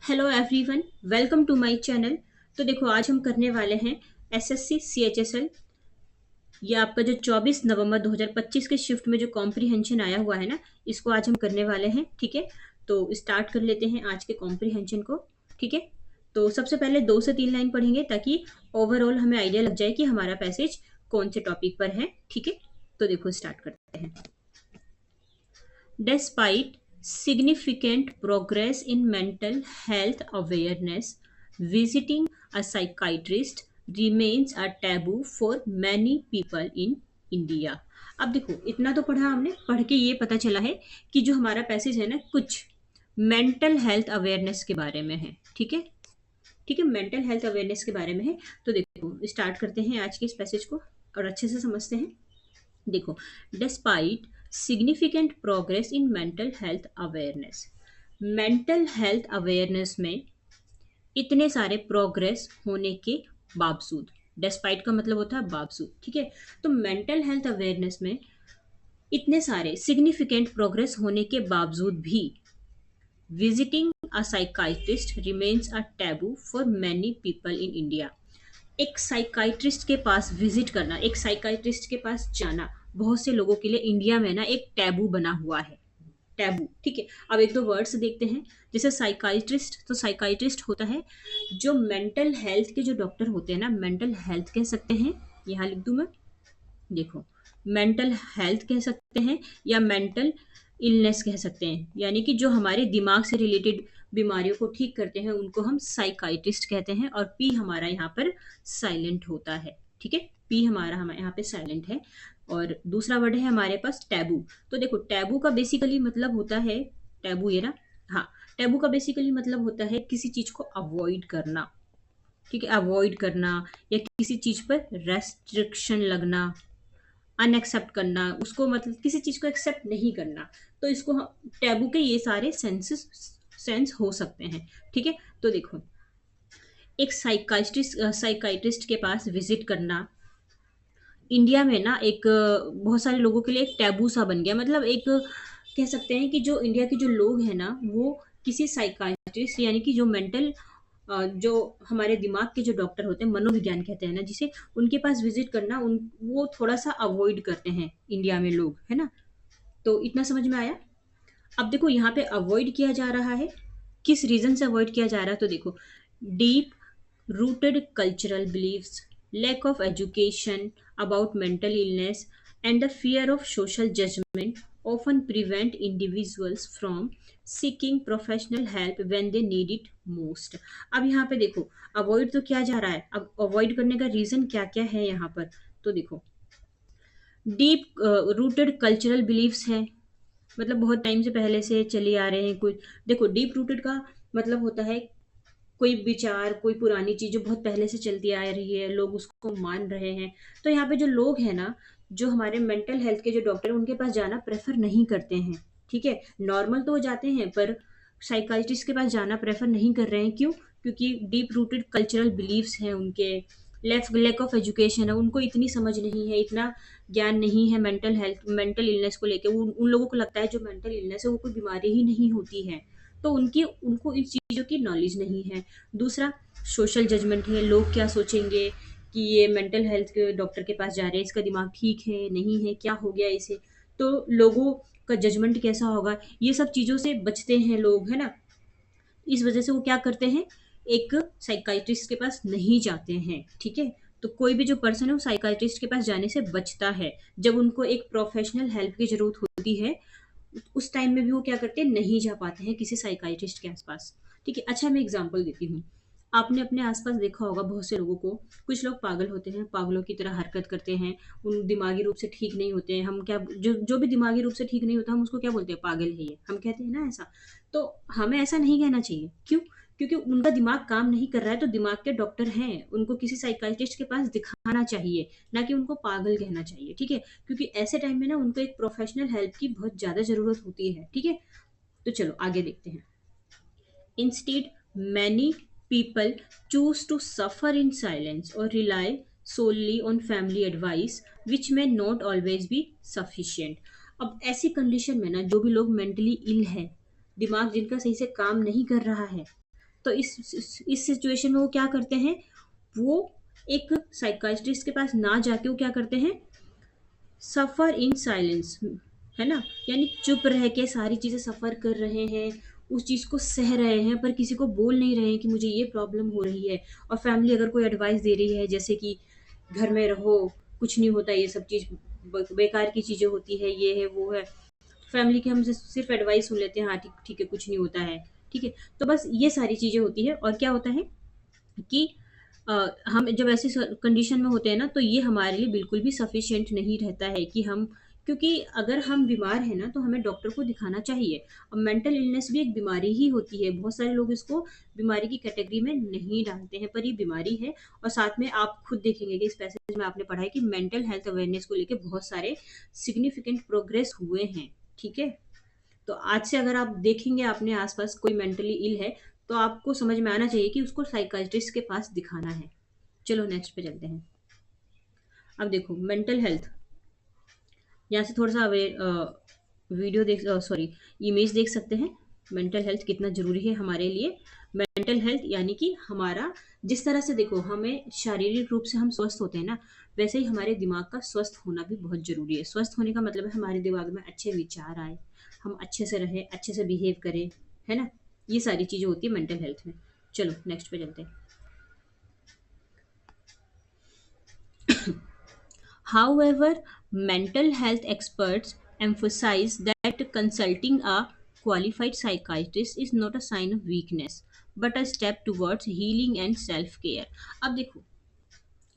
Hello everyone, welcome to my channel. तो देखो, आज हम करने वाले हैं एसएससी सीएचएसएल। ये आपका जो 24 नवंबर 2025 के शिफ्ट में जो कॉम्प्रीहेंशन आया हुआ है ना, इसको आज हम करने वाले हैं। ठीक है, तो स्टार्ट कर लेते हैं आज के कॉम्प्रीहेंशन को। ठीक है, तो सबसे पहले 2 से 3 लाइन पढ़ेंगे ताकि ओवरऑल हमें आइडिया लग जाए कि हमारा पैसेज कौन से टॉपिक पर है। ठीक है, तो देखो स्टार्ट करते हैं। Despite significant progress in mental health awareness, visiting a psychiatrist remains a taboo for many people in India. अब देखो, इतना तो पढ़ा हमने, पढ़ के ये पता चला है कि जो हमारा पैसेज है ना, कुछ मेंटल हेल्थ अवेयरनेस के बारे में है। ठीक है, ठीक है, मेंटल हेल्थ अवेयरनेस के बारे में है। तो देखो स्टार्ट करते हैं आज के इस पैसेज को और अच्छे से समझते हैं। देखो, despite significant progress in mental health awareness में इतने सारे प्रोग्रेस होने के बावजूद, डिस्पाइट का मतलब होता है बावजूद। ठीक है, तो मेंटल हेल्थ अवेयरनेस में इतने सारे सिग्निफिकेंट प्रोग्रेस होने के बावजूद भी visiting a psychiatrist remains a taboo for many people in India. एक साइकाइट्रिस्ट के पास विजिट करना, एक साइकाइट्रिस्ट के पास जाना बहुत से लोगों के लिए इंडिया में ना एक टैबू बना हुआ है। टैबू, ठीक है। अब एक दो वर्ड्स देखते हैं। जैसे साइकाइट्रिस्ट, तो साइकाइट्रिस्ट होता है जो मेंटल हेल्थ के जो डॉक्टर होते हैं ना, मेंटल हेल्थ कह सकते हैं, यहाँ लिख दूं मैं। देखो, मेंटल हेल्थ कह सकते हैं या मेंटल इलनेस कह सकते हैं, यानी कि जो हमारे दिमाग से रिलेटेड बीमारियों को ठीक करते हैं उनको हम साइकाइट्रिस्ट कहते हैं। और पी हमारा यहाँ पर साइलेंट होता है। ठीक है, पी हमारा हमारे यहाँ पे साइलेंट है। और दूसरा वर्ड है हमारे पास टैबू। तो देखो, टैबू का बेसिकली मतलब होता है, टैबू ये ना, हाँ, टैबू का बेसिकली मतलब होता है किसी चीज को अवॉइड करना। ठीक है, अवॉइड करना या किसी चीज पर रेस्ट्रिक्शन लगना, अनएक्सेप्ट करना, उसको मतलब किसी चीज को एक्सेप्ट नहीं करना। तो इसको टैबू के ये सारे सेंस हो सकते हैं। ठीक है, तो देखो, एक साइकाइट्रिस्ट के पास विजिट करना इंडिया में ना एक बहुत सारे लोगों के लिए एक टैबू सा बन गया। मतलब एक कह सकते हैं कि जो इंडिया के जो लोग हैं ना, वो किसी साइकाइट्रिस्ट यानी कि जो मेंटल जो हमारे दिमाग के जो डॉक्टर होते हैं, मनोविज्ञान कहते हैं ना जिसे, उनके पास विजिट करना उन वो थोड़ा सा अवॉइड करते हैं इंडिया में लोग, है ना। तो इतना समझ में आया। अब देखो, यहाँ पे अवॉइड किया जा रहा है, किस रीजन से अवॉइड किया जा रहा है। तो देखो, deep rooted cultural beliefs, lack of education about mental illness, and the fear of social judgment often prevent individuals from seeking professional help when they need it most. अब यहाँ पे देखो, अवॉइड तो किया जा रहा है। अब अवॉइड करने का रीजन क्या क्या है यहाँ पर, तो देखो, डीप रूटेड कल्चरल बिलीव्स है, मतलब बहुत टाइम से पहले से चले आ रहे हैं कुछ। देखो, डीप रूटेड का मतलब होता है कोई विचार, कोई पुरानी चीज जो बहुत पहले से चलती आ रही है, लोग उसको मान रहे हैं। तो यहाँ पे जो लोग हैं ना, जो हमारे मेंटल हेल्थ के जो डॉक्टर हैं, उनके पास जाना प्रेफर नहीं करते हैं। ठीक है, नॉर्मल तो वो जाते हैं पर साइकाइट्रिस्ट के पास जाना प्रेफर नहीं कर रहे हैं। क्यों? क्योंकि डीप रूटेड कल्चरल बिलीव्स हैं उनके, लैक ऑफ एजुकेशन है, उनको इतनी समझ नहीं है, इतना ज्ञान नहीं है मेंटल हेल्थ, मेंटल इलनेस को लेके। उन लोगों को लगता है जो मेंटल इलनेस है वो कोई बीमारी ही नहीं होती है। तो उनकी उनको इन चीज़ों की नॉलेज नहीं है। दूसरा, सोशल जजमेंट है, लोग क्या सोचेंगे कि ये मेंटल हेल्थ के डॉक्टर के पास जा रहे हैं, इसका दिमाग ठीक है नहीं है, क्या हो गया इसे, तो लोगों का जजमेंट कैसा होगा, ये सब चीज़ों से बचते हैं लोग, है ना। इस वजह से वो क्या करते हैं, एक साइकाइट्रिस्ट के पास नहीं जाते हैं। ठीक है, तो कोई भी जो पर्सन है वो साइकाइट्रिस्ट के पास जाने से बचता है। जब उनको एक प्रोफेशनल हेल्प की जरूरत होती है, उस टाइम में भी वो क्या करते हैं, नहीं जा पाते हैं किसी साइकाइट्रिस्ट के आसपास। ठीक है, अच्छा मैं एग्जांपल देती हूँ। आपने अपने आसपास देखा होगा बहुत से लोगों को, कुछ लोग पागल होते हैं, पागलों की तरह हरकत करते हैं, उन दिमागी रूप से ठीक नहीं होते हैं। हम क्या, जो जो भी दिमागी रूप से ठीक नहीं होता, हम उसको क्या बोलते हैं, पागल है ये, हम कहते हैं ना ऐसा। तो हमें ऐसा नहीं कहना चाहिए। क्यों? क्योंकि उनका दिमाग काम नहीं कर रहा है, तो दिमाग के डॉक्टर हैं, उनको किसी साइकाइट्रिस्ट के पास दिखाना चाहिए, ना कि उनको पागल कहना चाहिए। ठीक है, क्योंकि ऐसे टाइम में ना उनको एक प्रोफेशनल हेल्प की बहुत ज़्यादा ज़रूरत होती है। ठीक है, तो चलो आगे देखते हैं। Instead, many people choose to suffer in silence or rely solely on family advice, which may not always be sufficient. अब ऐसी कंडीशन में ना, जो भी लोग मेंटली इल है, दिमाग जिनका सही से काम नहीं कर रहा है, तो इस सिचुएशन में वो क्या करते हैं, वो एक साइकाइट्रिस्ट के पास ना जाके वो क्या करते हैं, सफर इन साइलेंस, है ना, यानी चुप रह के सारी चीजें सफर कर रहे हैं, उस चीज को सह रहे हैं, पर किसी को बोल नहीं रहे हैं कि मुझे ये प्रॉब्लम हो रही है। और फैमिली अगर कोई एडवाइस दे रही है जैसे कि घर में रहो, कुछ नहीं होता, ये सब चीज बेकार की चीजें होती है, ये है वो है, फैमिली की हम सिर्फ एडवाइस सुन लेते हैं, हाँ ठीक ठीक है कुछ नहीं होता है, ठीक है। तो बस ये सारी चीजें होती है, और क्या होता है कि हम जब ऐसी कंडीशन में होते हैं ना, तो ये हमारे लिए बिल्कुल भी सफिशिएंट नहीं रहता है कि हम, क्योंकि अगर हम बीमार हैं ना तो हमें डॉक्टर को दिखाना चाहिए। अब मेंटल इलनेस भी एक बीमारी ही होती है, बहुत सारे लोग इसको बीमारी की कैटेगरी में नहीं डालते हैं, पर ये बीमारी है। और साथ में आप खुद देखेंगे कि इस पैसेज में आपने पढ़ा है कि मेंटल हेल्थ अवेयरनेस को लेकर बहुत सारे सिग्निफिकेंट प्रोग्रेस हुए हैं, ठीक है। तो आज से अगर आप देखेंगे अपने आसपास कोई मेंटली इल है, तो आपको समझ में आना चाहिए कि उसको साइकाइट्रिस्ट के पास दिखाना है। चलो नेक्स्ट पे चलते हैं। अब देखो मेंटल हेल्थ, यहाँ से थोड़ा सा वीडियो देख, सॉरी, इमेज देख सकते हैं। मेंटल हेल्थ कितना जरूरी है हमारे लिए। मेंटल हेल्थ यानी कि हमारा, जिस तरह से देखो हमें शारीरिक रूप से हम स्वस्थ होते हैं ना, वैसे ही हमारे दिमाग का स्वस्थ होना भी बहुत जरूरी है। स्वस्थ होने का मतलब है हमारे दिमाग में अच्छे विचार आए, हम अच्छे से रहें, अच्छे से बिहेव करें, है ना। ये सारी चीजें होती है मेंटल हेल्थ में। चलो नेक्स्ट पे चलते हैं। However, mental health experts emphasize that consulting a qualified psychiatrist is not a sign of weakness, but a step towards healing and self care। अब देखो,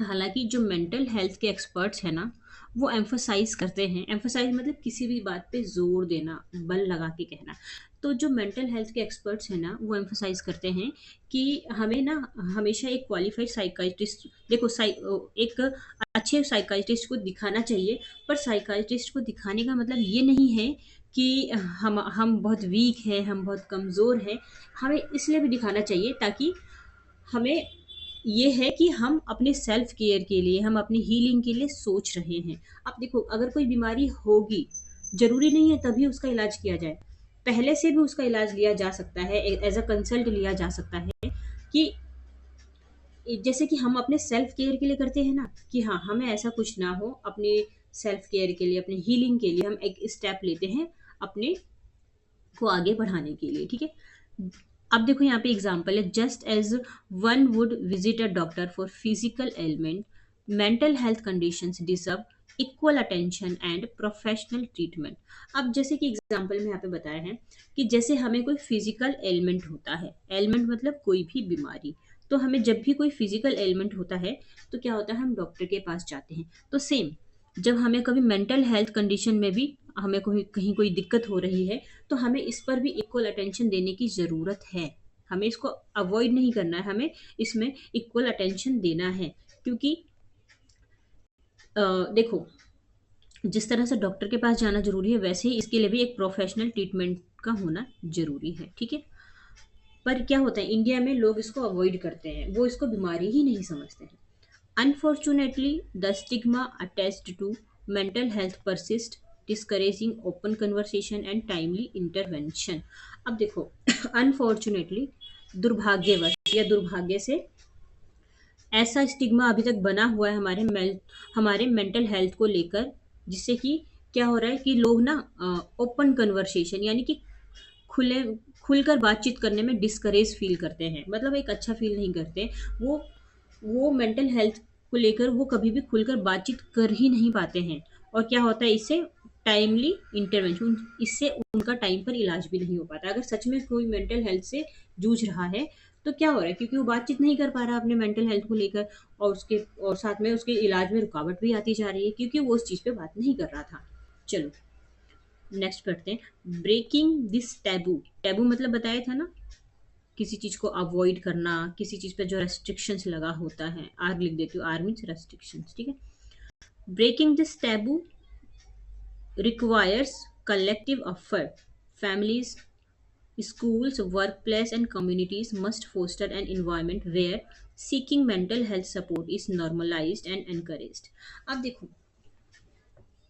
हालांकि जो मेंटल हेल्थ के एक्सपर्ट्स हैं ना, वो एम्फोसाइज करते हैं, एम्फोसाइज मतलब किसी भी बात पे जोर देना, बल लगा के कहना। तो जो मेंटल हेल्थ के एक्सपर्ट्स हैं ना, वो एम्फोसाइज करते हैं कि हमें ना हमेशा एक क्वालिफाइड साइकाइट्रिस्ट, देखो एक अच्छे साइकाइट्रिस्ट को दिखाना चाहिए। पर साइकाइट्रिस्ट को दिखाने का मतलब ये नहीं है कि हम बहुत वीक हैं, हम बहुत कमज़ोर हैं। हमें इसलिए भी दिखाना चाहिए ताकि हमें ये है कि हम अपने सेल्फ केयर के लिए, हम अपनी हीलिंग के लिए सोच रहे हैं। अब देखो अगर कोई बीमारी होगी, जरूरी नहीं है तभी उसका इलाज किया जाए, पहले से भी उसका इलाज लिया जा सकता है, एज अ कंसल्ट लिया जा सकता है। कि जैसे कि हम अपने सेल्फ केयर के लिए करते हैं ना, कि हाँ हमें ऐसा कुछ ना हो, अपने सेल्फ केयर के लिए, अपने हीलिंग के लिए हम एक स्टेप लेते हैं अपने को आगे बढ़ाने के लिए, ठीक है। अब देखो यहाँ पे एग्जांपल है, just as one would visit a doctor for physical element, mental health conditions deserve equal attention and professional treatment. अब जैसे कि एग्जांपल में यहाँ पे बताया है कि जैसे हमें कोई फिजिकल एलिमेंट होता है, एलिमेंट मतलब कोई भी बीमारी, तो हमें जब भी कोई फिजिकल एलिमेंट होता है तो क्या होता है, हम डॉक्टर के पास जाते हैं। तो सेम, जब हमें कभी मेंटल हेल्थ कंडीशन में भी हमें कोई कहीं कोई दिक्कत हो रही है, तो हमें इस पर भी इक्वल अटेंशन देने की ज़रूरत है। हमें इसको अवॉइड नहीं करना है, हमें इसमें इक्वल अटेंशन देना है। क्योंकि देखो, जिस तरह से डॉक्टर के पास जाना ज़रूरी है, वैसे ही इसके लिए भी एक प्रोफेशनल ट्रीटमेंट का होना ज़रूरी है, ठीक है। पर क्या होता है, इंडिया में लोग इसको अवॉइड करते हैं, वो इसको बीमारी ही नहीं समझते हैं। Unfortunately, the stigma attached to mental health persists, discouraging open conversation and timely intervention। अब देखो अनफॉर्चुनेटली, दुर्भाग्यवश या दुर्भाग्य से, ऐसा स्टिग्मा अभी तक बना हुआ है हमारे मेंटल हेल्थ को लेकर, जिससे कि क्या हो रहा है कि लोग ना ओपन कन्वर्सेशन यानी कि खुले खुलकर बातचीत करने में डिस्करेज फील करते हैं, मतलब एक अच्छा फील नहीं करते। वो वो मेंटल हेल्थ को लेकर वो कभी भी खुलकर बातचीत कर ही नहीं पाते हैं। और क्या होता है इससे, टाइमली इंटरवेंशन, इससे उनका टाइम पर इलाज भी नहीं हो पाता। अगर सच में कोई मेंटल हेल्थ से जूझ रहा है, तो क्या हो रहा है, क्योंकि वो बातचीत नहीं कर पा रहा अपने मेंटल हेल्थ को लेकर, और साथ में उसके इलाज में रुकावट भी आती जा रही है क्योंकि वो उस चीज़ पे बात नहीं कर रहा था। चलो नेक्स्ट पढ़ते हैं, ब्रेकिंग दिस टैबू। टैबू मतलब बताया था ना, किसी चीज को अवॉइड करना, किसी चीज पे जो रेस्ट्रिक्शंस लगा होता है, आर लिख देती हूँ, आर मीन्स रेस्ट्रिक्शंस, ठीक है। Breaking this taboo requires collective effort. Families, schools, workplace, and communities must foster an environment where seeking mental health support is normalized and encouraged। अब देखो,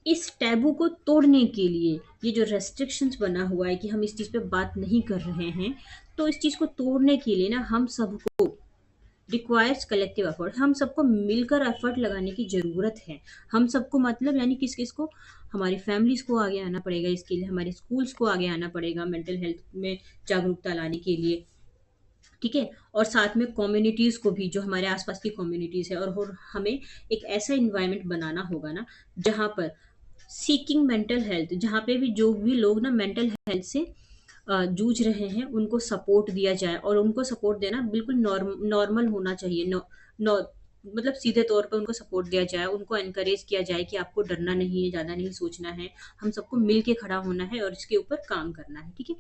इस टैबू को तोड़ने के लिए, ये जो रेस्ट्रिक्शंस बना हुआ है कि हम इस चीज़ पे बात नहीं कर रहे हैं, तो इस चीज़ को तोड़ने के लिए ना हम सबको रिक्वायर्स कलेक्टिव एफर्ट, हम सबको मिलकर एफर्ट लगाने की ज़रूरत है। हम सबको मतलब यानी किस किस को, हमारी फैमिलीज़ को आगे आना पड़ेगा इसके लिए, हमारे स्कूल्स को आगे आना पड़ेगा मेंटल हेल्थ में जागरूकता लाने के लिए, ठीक है? और साथ में कम्युनिटीज़ को भी, जो हमारे आसपास की कम्युनिटीज़ है, और हमें एक ऐसा इन्वायरमेंट बनाना होगा ना जहाँ पर सीकिंग मेंटल हेल्थ, जहाँ पे भी जो भी लोग ना मेंटल हेल्थ से जूझ रहे हैं उनको सपोर्ट दिया जाए, और उनको सपोर्ट देना बिल्कुल नॉर्मल होना चाहिए। मतलब सीधे तौर पे उनको सपोर्ट दिया जाए, उनको एनकरेज किया जाए कि आपको डरना नहीं है, ज़्यादा नहीं सोचना है, हम सबको मिल के खड़ा होना है और इसके ऊपर काम करना है, ठीक है?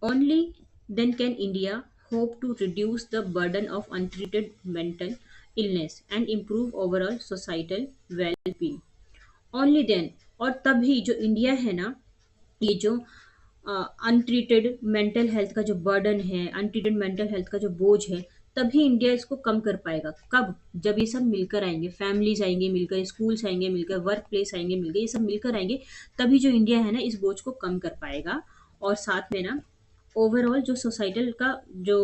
Only then can India hope to reduce the burden of untreated mental illness and improve overall societal well-being. Only then, और तभी जो इंडिया है ना, ये जो अनट्रीटेड मेंटल हेल्थ का जो बर्डन है, अनट्रीटेड मेंटल हेल्थ का जो बोझ है, तभी इंडिया इसको कम कर पाएगा। कब? जब ये सब मिलकर आएंगे, फैमिलीज आएंगे मिलकर, स्कूल्स आएंगे मिलकर, वर्क प्लेस आएंगे मिलकर, ये सब मिलकर आएंगे, तभी जो इंडिया है ना इस बोझ को कम कर पाएगा। और साथ में ना ओवरऑल जो सोसाइटल का जो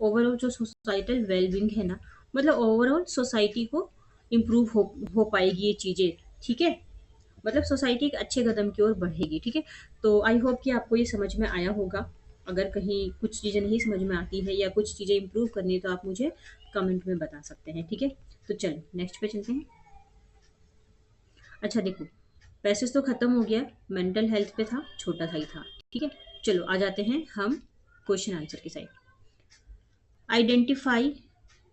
ओवरऑल जो सोसाइटल वेलबींग है ना, मतलब ओवरऑल सोसाइटी को इम्प्रूव हो पाएगी ये चीज़ें, ठीक है? मतलब सोसाइटी एक अच्छे कदम की ओर बढ़ेगी, ठीक है? तो आई होप कि आपको ये समझ में आया होगा। अगर कहीं कुछ चीज़ें नहीं समझ में आती है या कुछ चीज़ें इम्प्रूव करनी है तो आप मुझे कमेंट में बता सकते हैं, ठीक है? तो चलो नेक्स्ट पे चलते हैं। अच्छा देखो, पैसेज तो खत्म हो गया, मेंटल हेल्थ पे था, छोटा सा ही था, ठीक है? चलो आ जाते हैं हम क्वेश्चन आंसर की side. Identify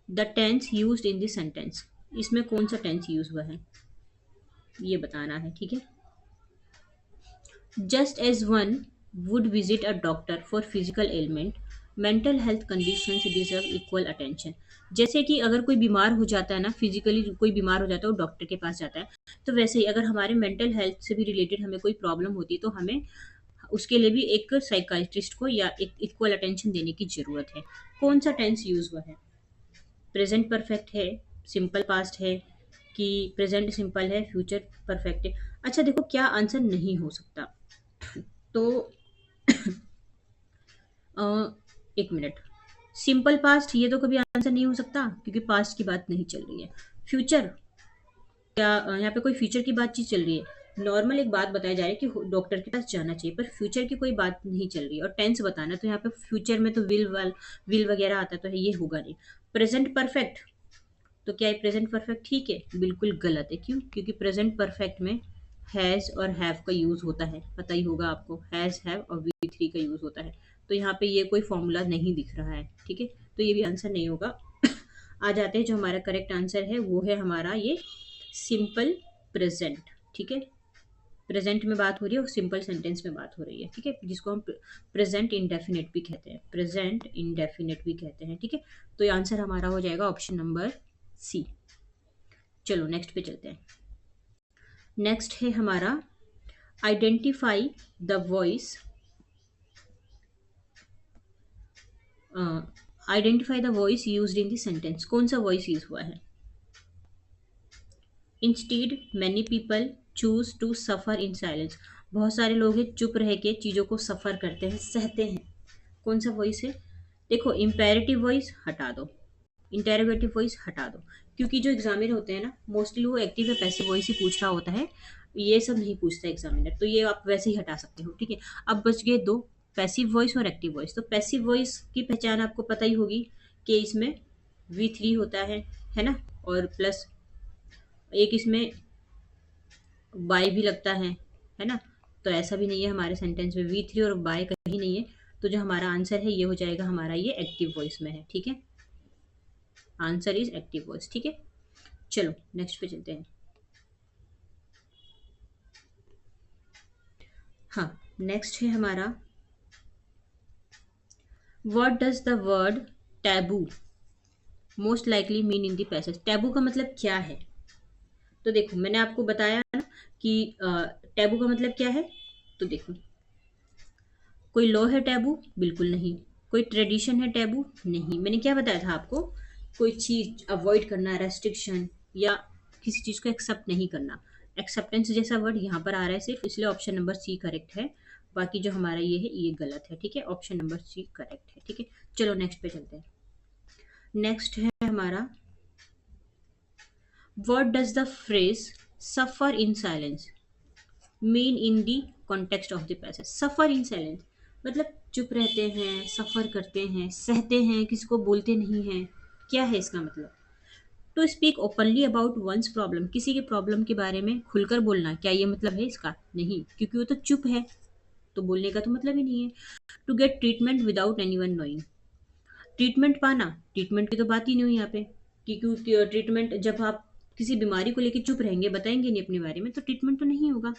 the tense used in this sentence. इसमें कौन सा टेंस यूज हुआ है ये बताना है, ठीक है? Just as one would visit a doctor for physical element, mental health conditions deserve equal attention. जैसे कि अगर कोई बीमार हो जाता है ना, फिजिकली कोई बीमार हो जाता है वो डॉक्टर के पास जाता है, तो वैसे ही अगर हमारे मेंटल हेल्थ से भी रिलेटेड हमें कोई प्रॉब्लम होती है तो हमें उसके लिए भी एक साइकाइट्रिस्ट को या एक इक्वल अटेंशन देने की ज़रूरत है। कौन सा टेंस यूज़ हुआ है? प्रेजेंट परफेक्ट है, सिंपल पास्ट है, कि प्रेजेंट सिंपल है, फ्यूचर परफेक्ट है? अच्छा देखो, क्या आंसर नहीं हो सकता? तो अ, एक मिनट, सिंपल पास्ट ये तो कभी आंसर नहीं हो सकता क्योंकि पास्ट की बात नहीं चल रही है। फ्यूचर, क्या यहाँ पे कोई फ्यूचर की बातचीत चल रही है? नॉर्मल एक बात बताई जा रही है कि डॉक्टर के पास जाना चाहिए, पर फ्यूचर की कोई बात नहीं चल रही है। और टेंस बताना, तो यहाँ पे फ्यूचर में तो विल वगैरह आता है, तो ये होगा नहीं। प्रेजेंट परफेक्ट, तो क्या है प्रेजेंट परफेक्ट? ठीक है, बिल्कुल गलत है। क्यों? क्योंकि प्रेजेंट परफेक्ट में हैज़ और हैव का यूज़ होता है, पता ही होगा आपको, हैज़ हैव और वी थ्री का यूज़ होता है। तो यहाँ पे ये कोई फॉर्मूला नहीं दिख रहा है, ठीक है? तो ये भी आंसर नहीं होगा। आ जाते हैं, जो हमारा करेक्ट आंसर है वो है हमारा ये सिंपल प्रेजेंट, ठीक है? प्रेजेंट में बात हो रही है और सिंपल सेंटेंस में बात हो रही है, ठीक है? जिसको हम प्रेजेंट इंडेफिनिट भी कहते हैं, प्रेजेंट इंडेफिनिट भी कहते हैं, ठीक है? तो ये आंसर हमारा हो जाएगा ऑप्शन नंबर सी। चलो नेक्स्ट पे चलते हैं। नेक्स्ट है हमारा identify the voice, identify the voice used in the sentence. कौन सा वॉइस यूज हुआ है? Instead many people choose to suffer in silence. बहुत सारे लोग हैं चुप रह के चीज़ों को सफ़र करते हैं, सहते हैं। कौन सा वॉइस है? देखो, इम्पेरेटिव वॉइस हटा दो, इंटेरोगेटिव वॉइस हटा दो, क्योंकि जो एग्जामिनर होते हैं ना मोस्टली वो एक्टिव या पैसिव वॉइस ही पूछ रहा होता है, ये सब नहीं पूछता एग्जामिनर, तो ये आप वैसे ही हटा सकते हो, ठीक है? अब बच गए दो, पैसिव वॉइस और एक्टिव वॉइस। तो पैसिव वॉइस की पहचान आपको पता ही होगी कि इसमें वी थ्री होता है ना? और प्लस एक इसमें बाय भी लगता है ना? तो ऐसा भी नहीं है हमारे सेंटेंस में वी थ्री और बाय कहीं नहीं है। तो जो हमारा आंसर है ये हो जाएगा हमारा, ये एक्टिव वॉइस में है, ठीक है? आंसर इज एक्टिव वॉइस, ठीक है? चलो नेक्स्ट पे चलते हैं। हाँ, नेक्स्ट है हमारा, what does the word taboo most likely mean in the passage. Taboo का मतलब क्या है? तो देखो, मैंने आपको बताया ना कि टैबू का मतलब क्या है। तो देखो, कोई लॉ है टैबू? बिल्कुल नहीं। कोई ट्रेडिशन है टैबू? नहीं। मैंने क्या बताया था आपको? कोई चीज अवॉइड करना, रेस्ट्रिक्शन, या किसी चीज को एक्सेप्ट नहीं करना। एक्सेप्टेंस जैसा वर्ड यहाँ पर आ रहा है सिर्फ, इसलिए ऑप्शन नंबर सी करेक्ट है। बाकी जो हमारा ये है ये गलत है, ठीक है। ऑप्शन नंबर सी करेक्ट है, ठीक है। चलो नेक्स्ट पे चलते हैं। नेक्स्ट है हमारा, what does the phrase suffer in silence mean in the context of the passage. Suffer in silence मतलब चुप रहते हैं, सफर करते हैं, सहते हैं, किसी को बोलते नहीं हैं, क्या है इसका मतलब? To speak openly about one's problem, किसी के प्रॉब्लम के बारे में खुलकर बोलना, क्या ये मतलब है इसका? नहीं, क्योंकि वो तो चुप है, तो बोलने का तो मतलब ही नहीं है। To get treatment without anyone knowing, treatment पाना, ट्रीटमेंट की तो बात ही नहीं हुई यहाँ पे, क्योंकि ट्रीटमेंट जब आप किसी बीमारी को लेकर चुप रहेंगे, बताएंगे नहीं अपने बारे में, तो ट्रीटमेंट तो नहीं होगा।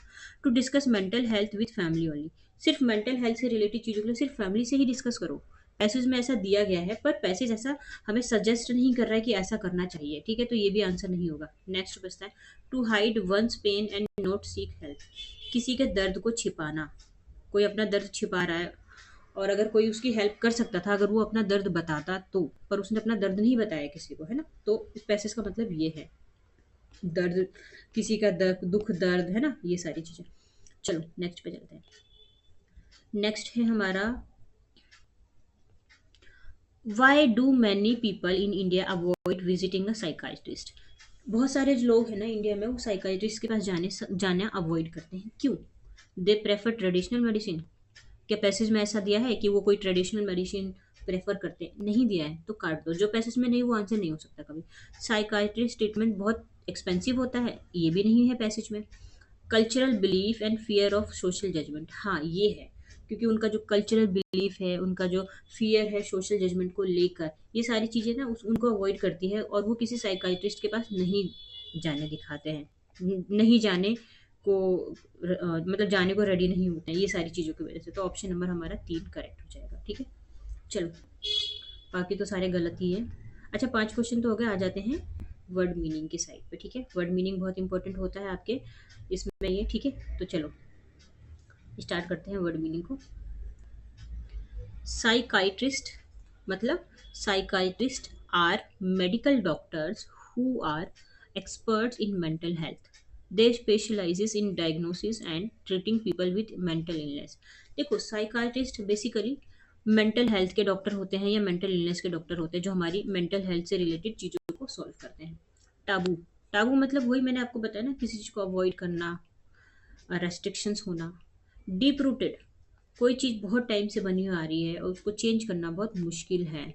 To discuss mental health with family only, सिर्फ मेंटल हेल्थ से रिलेटेड चीज़ों के लिए सिर्फ फैमिली से ही डिस्कस करो। पैसेज में ऐसा दिया गया है, पर पैसेज ऐसा हमें सजेस्ट नहीं कर रहा है कि ऐसा करना चाहिए, ठीक है, तो ये भी आंसर नहीं होगा। नेक्स्ट बचता है, to hide one's pain and not seek help, किसी के दर्द को छिपाना, कोई अपना दर्द छिपा रहा है, और अगर कोई उसकी हेल्प कर सकता था, अगर वो अपना दर्द बताता तो, पर उसने अपना दर्द नहीं बताया किसी को, है ना, तो इस पैसेज का मतलब ये है, दर्द, किसी का दर्द, दुख दर्द, है ना, ये सारी चीजें। चलो नेक्स्ट पे चलते हैं। नेक्स्ट है हमारा, why do many people in India avoid visiting a psychiatrist, बहुत सारे जो लोग हैं ना इंडिया में, वो साइकाइट्रिस्ट के पास जाना अवॉइड करते हैं, क्यों? दे प्रेफर ट्रेडिशनल मेडिसिन, क्या पैसेज में ऐसा दिया है कि वो कोई ट्रेडिशनल मेडिसिन प्रेफर करते हैं? नहीं दिया है, तो काट दो, जो पैसेज में नहीं वो आंसर नहीं हो सकता कभी। साइकाइट्रिस्ट ट्रीटमेंट बहुत एक्सपेंसिव होता है, ये भी नहीं है पैसेज में। Cultural belief and fear of social judgement, हाँ ये है, क्योंकि उनका जो कल्चरल बिलीफ है, उनका जो फियर है सोशल जजमेंट को लेकर, ये सारी चीज़ें ना उनको अवॉइड करती है, और वो किसी साइकाइट्रिस्ट के पास नहीं जाने दिखाते हैं, नहीं जाने को मतलब जाने को रेडी नहीं होते हैं, ये सारी चीज़ों की वजह से। तो ऑप्शन नंबर हमारा 3 करेक्ट हो जाएगा, ठीक है। चलो, बाकी तो सारे गलत ही है। अच्छा, 5 क्वेश्चन तो हो गए, आ जाते हैं वर्ड मीनिंग की साइड पे, ठीक है। वर्ड मीनिंग बहुत इंपॉर्टेंट होता है आपके इसमें ये, ठीक है। तो चलो स्टार्ट करते हैं वर्ड मीनिंग को। साइकाइट्रिस्ट मतलब, psychiatrist are medical doctors who are experts in mental health. They specializes in diagnosis and treating people with mental illness. देखो, साइकाइट्रिस्ट बेसिकली मेंटल हेल्थ के डॉक्टर होते हैं, या मेंटल इलनेस के डॉक्टर होते हैं, जो हमारी मेंटल हेल्थ से रिलेटेड चीज़ों को सॉल्व करते हैं। टाबू, टाबू मतलब वही मैंने आपको बताया ना, किसी चीज़ को अवॉइड करना, रेस्ट्रिक्शंस होना। डीप रूटेड, कोई चीज़ बहुत टाइम से बनी हुई आ रही है और उसको चेंज करना बहुत मुश्किल है,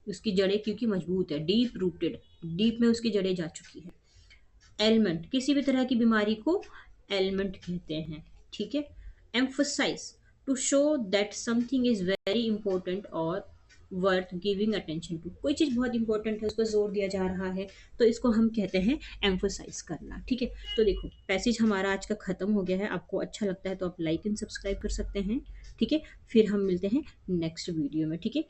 उसकी जड़ें क्योंकि मजबूत है, डीप रूटेड, डीप में उसकी जड़ें जा चुकी है। एलिमेंट, किसी भी तरह की बीमारी को एलिमेंट कहते हैं, ठीक है। Emphasise, to show that something is very important और वर्थ गिविंग अटेंशन टू, कोई चीज़ बहुत इंपॉर्टेंट है, उस पर जोर दिया जा रहा है, तो इसको हम कहते हैं एम्फोसाइज करना, ठीक है। तो देखो, पैसेज हमारा आज का खत्म हो गया है, आपको अच्छा लगता है तो आप लाइक एंड सब्सक्राइब कर सकते हैं, ठीक है। फिर हम मिलते हैं नेक्स्ट वीडियो में, ठीक है।